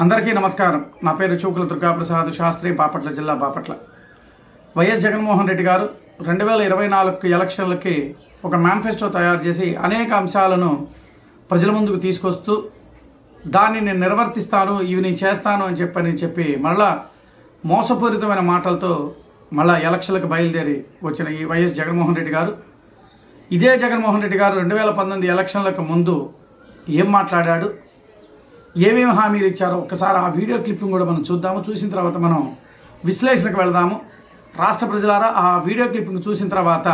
అందరికీ నమస్కారం. నా పేరు చూకుల దుర్గాప్రసాద్ శాస్త్రి, బాపట్ల జిల్లా బాపట్ల. వైఎస్ జగన్మోహన్ రెడ్డి గారు 2024 ఎలక్షన్లకి ఒక మేనిఫెస్టో తయారు చేసి అనేక అంశాలను ప్రజల ముందుకు తీసుకొస్తూ దాన్ని నేను నిర్వర్తిస్తాను, ఇవి నేను చేస్తాను అని చెప్పి మళ్ళా మోసపూరితమైన మాటలతో మళ్ళా ఎలక్షన్లకు బయలుదేరి వచ్చిన ఈ వైఎస్ జగన్మోహన్ రెడ్డి గారు, ఇదే జగన్మోహన్ రెడ్డి గారు 2019 ఎలక్షన్లకు ముందు ఏం మాట్లాడాడు, ఏమేమి హామీలు ఇచ్చారో ఒక్కసారి ఆ వీడియో క్లిప్పింగ్ కూడా మనం చూద్దాము. చూసిన తర్వాత మనం విశ్లేషణకు వెళదాము. రాష్ట్ర ప్రజలారా, ఆ వీడియో క్లిప్పింగ్ చూసిన తర్వాత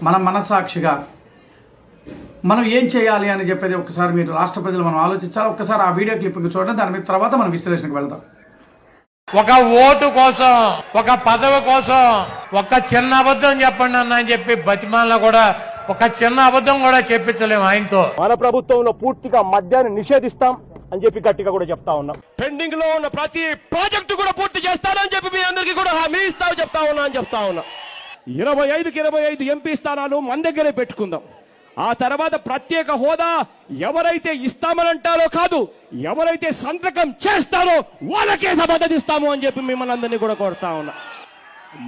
మన మనస్సాక్షిగా మనం ఏం చేయాలి అని చెప్పేది ఒకసారి మీరు రాష్ట్ర ప్రజలు మనం ఆలోచించాలి. ఒక్కసారి ఆ వీడియో క్లిప్పింగ్ చూడండి, దాని మీద తర్వాత మనం విశ్లేషణకు వెళ్దాం. ఒక ఓటు కోసం, ఒక పదవి కోసం ఒక చిన్న అబద్ధం చెప్పండి అన్న అని చెప్పి బతిమాలలో కూడా ఒక చిన్న అబద్ధం కూడా చెప్పించలేము ఆయనతో. మన ప్రభుత్వంలో పూర్తిగా మద్యాన్ని నిషేధిస్తాం అని చెప్పి గట్టిగా కూడా చెప్తా ఉన్నాం. పెండింగ్ లో ఉన్న ప్రతి ప్రాజెక్టు కూడా పూర్తి చేస్తానని చెప్పి మీ అందరికీ కూడా హామీ చెప్తా ఉన్నా 25కి 25 ఎంపీ స్థానాలు మన దగ్గరే పెట్టుకుందాం. ఆ తర్వాత ప్రత్యేక హోదా ఎవరైతే ఇస్తామనంటారో కాదు, ఎవరైతే సంతకం చేస్తారో వాళ్ళకే సమర్థిస్తాము అని చెప్పి మిమ్మల్ని అందరినీ కూడా కోరుతా ఉన్నా.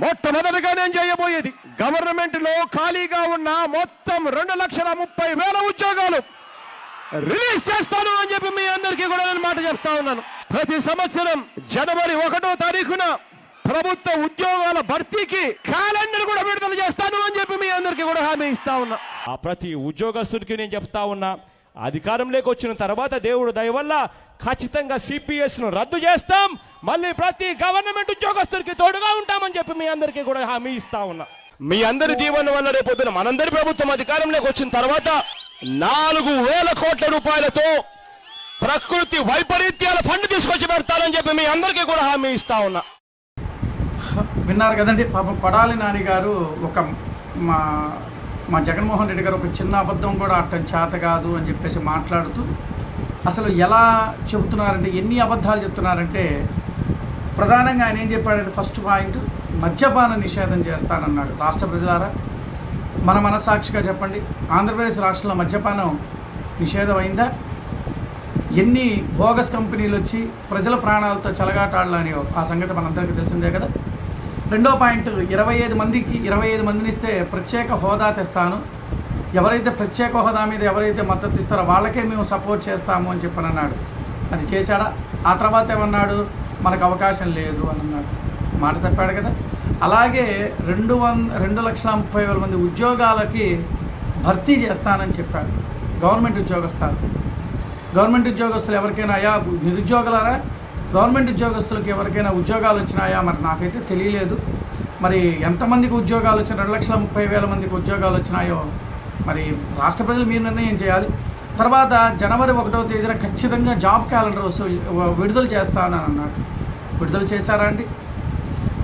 మొట్టమొదటిగా నేను చేయబోయేది, గవర్నమెంట్ లో ఖాళీగా ఉన్న మొత్తం 2,30,000 ఉద్యోగాలు రిలీజ్ చేస్తాను అని చెప్పి మీ అందరికీ కూడా నేను మాట చెప్తా ఉన్నాను. ప్రతి సంవత్సరం జనవరి 1వ తారీఖున ప్రభుత్వ ఉద్యోగాల భర్తీకి క్యాలెండర్ కూడా విడుదల చేస్తాను అని చెప్పి మీ అందరికీ కూడా హామీ ఇస్తా ఉన్నా. ఆ ప్రతి ఉద్యోగస్తుడికి నేను చెప్తా ఉన్నా, అధికారంలోకి వచ్చిన తర్వాత దేవుడు దయ వల్ల ఖచ్చితంగా సిపిఎస్ ను రద్దు చేస్తాం, మళ్ళీ ప్రతి గవర్నమెంట్ ఉద్యోగస్తుడికి తోడుగా ఉంటామని చెప్పి మీ అందరికీ కూడా హామీ ఇస్తా ఉన్నా. మీ అందరి దీవెన వల్ల రేపొద్దున మనందరి ప్రభుత్వం అధికారంలోకి వచ్చిన తర్వాత 4,000 కోట్ల రూపాయలతో ప్రకృతి వైపరీత్యాల ఫండ్ తీసుకొచ్చి పెడతానని చెప్పి మీ అందరికీ కూడా హామీ ఇస్తా ఉన్నా. విన్నారు కదండి. పాపం కొడాలి నాని గారు ఒక మా జగన్మోహన్ రెడ్డి గారు ఒక చిన్న అబద్ధం కూడా అట్టం చేత కాదు అని చెప్పేసి మాట్లాడుతూ అసలు ఎలా చెబుతున్నారంటే, ఎన్ని అబద్ధాలు చెప్తున్నారంటే, ప్రధానంగా ఆయన ఏం చెప్పాడంటే, ఫస్ట్ పాయింట్ మద్యపాన నిషేధం చేస్తానన్నాడు. రాష్ట్ర ప్రజలారా, మన మనస్సాక్షిగా చెప్పండి, ఆంధ్రప్రదేశ్ రాష్ట్రంలో మద్యపానం నిషేధం అయిందా? ఎన్ని బోగస్ కంపెనీలు వచ్చి ప్రజల ప్రాణాలతో చెలగాటాడలానియో ఆ సంగతి మనందరికీ తెలిసిందే కదా. రెండో పాయింట్, 25 మందిని ఇస్తే ప్రత్యేక హోదా తెస్తాను, ఎవరైతే ప్రత్యేక హోదా మీద ఎవరైతే మద్దతు ఇస్తారో వాళ్ళకే మేము సపోర్ట్ చేస్తాము అని చెప్పని అన్నాడు. అది చేశాడా? ఆ తర్వాత ఏమన్నాడు, మనకు అవకాశం లేదు అని అన్నాడు. మాట తప్పాడు కదా. అలాగే 2,30,000 మంది ఉద్యోగాలకి భర్తీ చేస్తానని చెప్పాడు. గవర్నమెంట్ ఉద్యోగస్తులు ఎవరికైనా, అయ్యా నిరుద్యోగులారా, గవర్నమెంట్ ఉద్యోగస్తులకు ఎవరికైనా ఉద్యోగాలు వచ్చినాయా? మరి నాకైతే తెలియలేదు. మరి ఎంతమందికి ఉద్యోగాలు వచ్చిన 2,30,000 మందికి ఉద్యోగాలు వచ్చినాయో మరి రాష్ట్ర ప్రజలు మీరు నిర్ణయం చేయాలి. తర్వాత జనవరి 1వ తేదీన ఖచ్చితంగా జాబ్ క్యాలెండర్ విడుదల చేస్తానని అన్నాడు. విడుదల చేశారా అండి?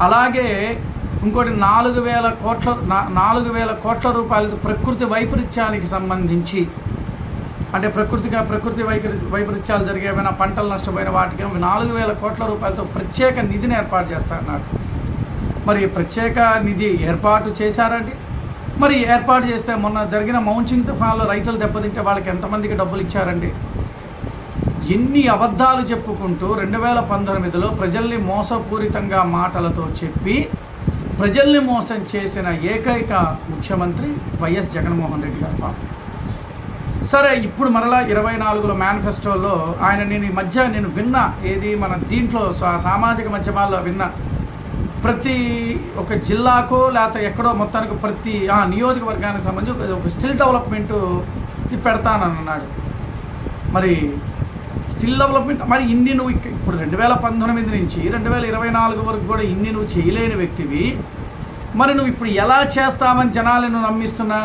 అలాగే ఇంకోటి 4,000 కోట్ల రూపాయలతో ప్రకృతి వైపరీత్యానికి సంబంధించి, అంటే ప్రకృతి వైపరీత్యాలు జరిగేమైనా పంటలు నష్టపోయిన వాటికి 4,000 కోట్ల రూపాయలతో ప్రత్యేక నిధిని ఏర్పాటు చేస్తారన్నాడు. మరి ప్రత్యేక నిధి ఏర్పాటు చేశారండి? మరి ఏర్పాటు చేస్తే మొన్న జరిగిన మౌన్సింగ్ తుఫాన్లో రైతులు దెబ్బతింటే వాళ్ళకి ఎంతమందికి డబ్బులు ఇచ్చారండి? ఎన్ని అబద్ధాలు చెప్పుకుంటూ 2019లో ప్రజల్ని మోసపూరితంగా మాటలతో చెప్పి ప్రజల్ని మోసం చేసిన ఏకైక ముఖ్యమంత్రి వైఎస్ జగన్మోహన్ రెడ్డి గారు. పాపం సరే, ఇప్పుడు మరలా 24లో మేనిఫెస్టోలో ఆయన నేను విన్నా, ఏది మన దీంట్లో సామాజిక మాధ్యమాల్లో విన్నా, ప్రతి ఒక జిల్లాకో లేకపోతే ఎక్కడో మొత్తానికి ప్రతి నియోజకవర్గానికి సంబంధించి ఒక స్కిల్ డెవలప్మెంట్ పెడతానన్నాడు. మరి స్కిల్ డెవలప్మెంట్ మరి ఇన్ని నువ్వు ఇప్పుడు 2019 నుంచి 2024 వరకు కూడా ఇన్ని నువ్వు చేయలేని వ్యక్తివి, మరి నువ్వు ఇప్పుడు ఎలా చేస్తామని జనాలను నమ్మిస్తున్నా?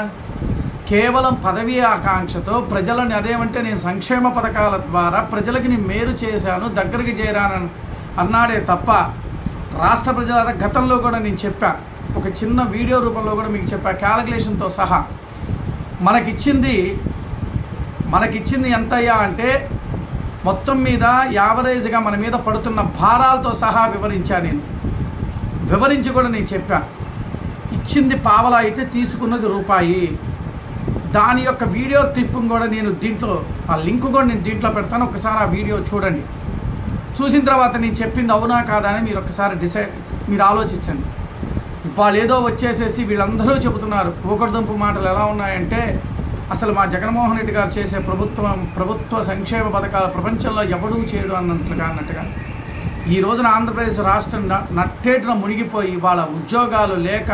కేవలం పదవీ ఆకాంక్షతో ప్రజలని, అదేమంటే నేను సంక్షేమ పథకాల ద్వారా ప్రజలకి నేను మేలు చేశాను, దగ్గరికి చేరానని అన్నాడే తప్ప, రాష్ట్ర ప్రజల గతంలో కూడా నేను చెప్పా, ఒక చిన్న వీడియో రూపంలో కూడా మీకు చెప్పా, క్యాలిక్యులేషన్తో సహా మనకిచ్చింది ఎంతయ్యా అంటే, మొత్తం మీద యావరేజ్గా మన మీద పడుతున్న భారాలతో సహా వివరించి కూడా నేను చెప్పా. ఇచ్చింది పావలా అయితే తీసుకున్నది రూపాయి. దాని యొక్క వీడియో క్లిప్పింగ్ కూడా నేను దీంట్లో, ఆ లింక్ కూడా నేను దీంట్లో పెడతాను, ఒకసారి ఆ వీడియో చూడండి. చూసిన తర్వాత నేను చెప్పింది అవునా కాదా అని మీరు ఒక్కసారి మీరు ఆలోచించండి. వాళ్ళు ఏదో వచ్చేసేసి వీళ్ళందరూ చెబుతున్నారు ఊకడుదంపు మాటలు ఎలా ఉన్నాయంటే, అసలు మా జగన్మోహన్ రెడ్డి గారు చేసే ప్రభుత్వ సంక్షేమ పథకాలు ప్రపంచంలో ఎవడూ చేయడు అన్నట్టుగా ఈ రోజున ఆంధ్రప్రదేశ్ రాష్ట్రం నట్టేటున మునిగిపోయి వాళ్ళ ఉద్యోగాలు లేక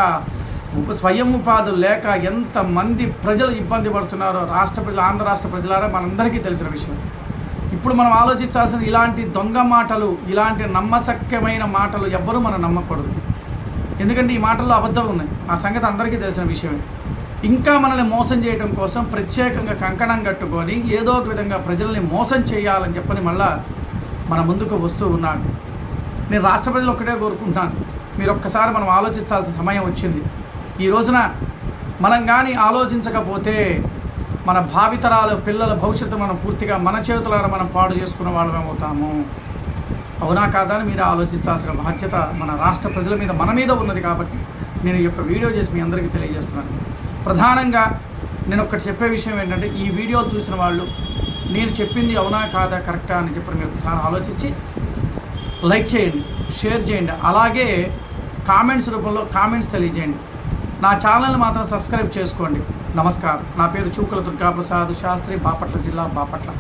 స్వయం ఉపాధులు లేక ఎంతమంది ప్రజలు ఇబ్బంది పడుతున్నారో ఆంధ్ర రాష్ట్ర ప్రజలారా మనందరికీ తెలిసిన విషయం. ఇప్పుడు మనం ఆలోచించాల్సిన ఇలాంటి దొంగ మాటలు, ఇలాంటి నమ్మశక్యమైన మాటలు ఎవ్వరూ మనం నమ్మకూడదు. ఎందుకంటే ఈ మాటల్లో అబద్ధం ఉన్నాయి, ఆ సంగతి అందరికీ తెలిసిన విషయమే. ఇంకా మనల్ని మోసం చేయడం కోసం ప్రత్యేకంగా కంకణం కట్టుకొని ఏదో ఒక విధంగా ప్రజల్ని మోసం చేయాలని చెప్పని మళ్ళా మన ముందుకు వస్తూ ఉన్నాడు. నేను రాష్ట్ర ప్రజలు ఒక్కటే కోరుకుంటున్నాను, మీరు ఒక్కసారి మనం ఆలోచించాల్సిన సమయం వచ్చింది. ఈ రోజున మనం కానీ ఆలోచించకపోతే మన భావితరాలు పిల్లల భవిష్యత్తు మనం పూర్తిగా మన చేతులారా మనం పాడు చేసుకున్న వాళ్ళమవుతాము. అవునా కాదా అని మీరు ఆలోచించాల్సిన బాధ్యత మన రాష్ట్ర ప్రజల మీద మన మీద ఉన్నది. కాబట్టి నేను ఈ యొక్క వీడియో చేసి మీ అందరికీ తెలియజేస్తున్నాను. ప్రధానంగా నేను ఒకటి చెప్పే విషయం ఏంటంటే, ఈ వీడియో చూసిన వాళ్ళు నేను చెప్పింది అవునా కాదా కరెక్టా అని చెప్పి మీరు ఒకసారి ఆలోచించి లైక్ చేయండి, షేర్ చేయండి, అలాగే కామెంట్స్ రూపంలో కామెంట్స్ తెలియజేయండి. నా ఛానల్ని మాత్రం సబ్స్క్రైబ్ చేసుకోండి. నమస్కారం. నా పేరు చూకుల దుర్గాప్రసాద్ శాస్త్రి, బాపట్ల జిల్లా, బాపట్ల.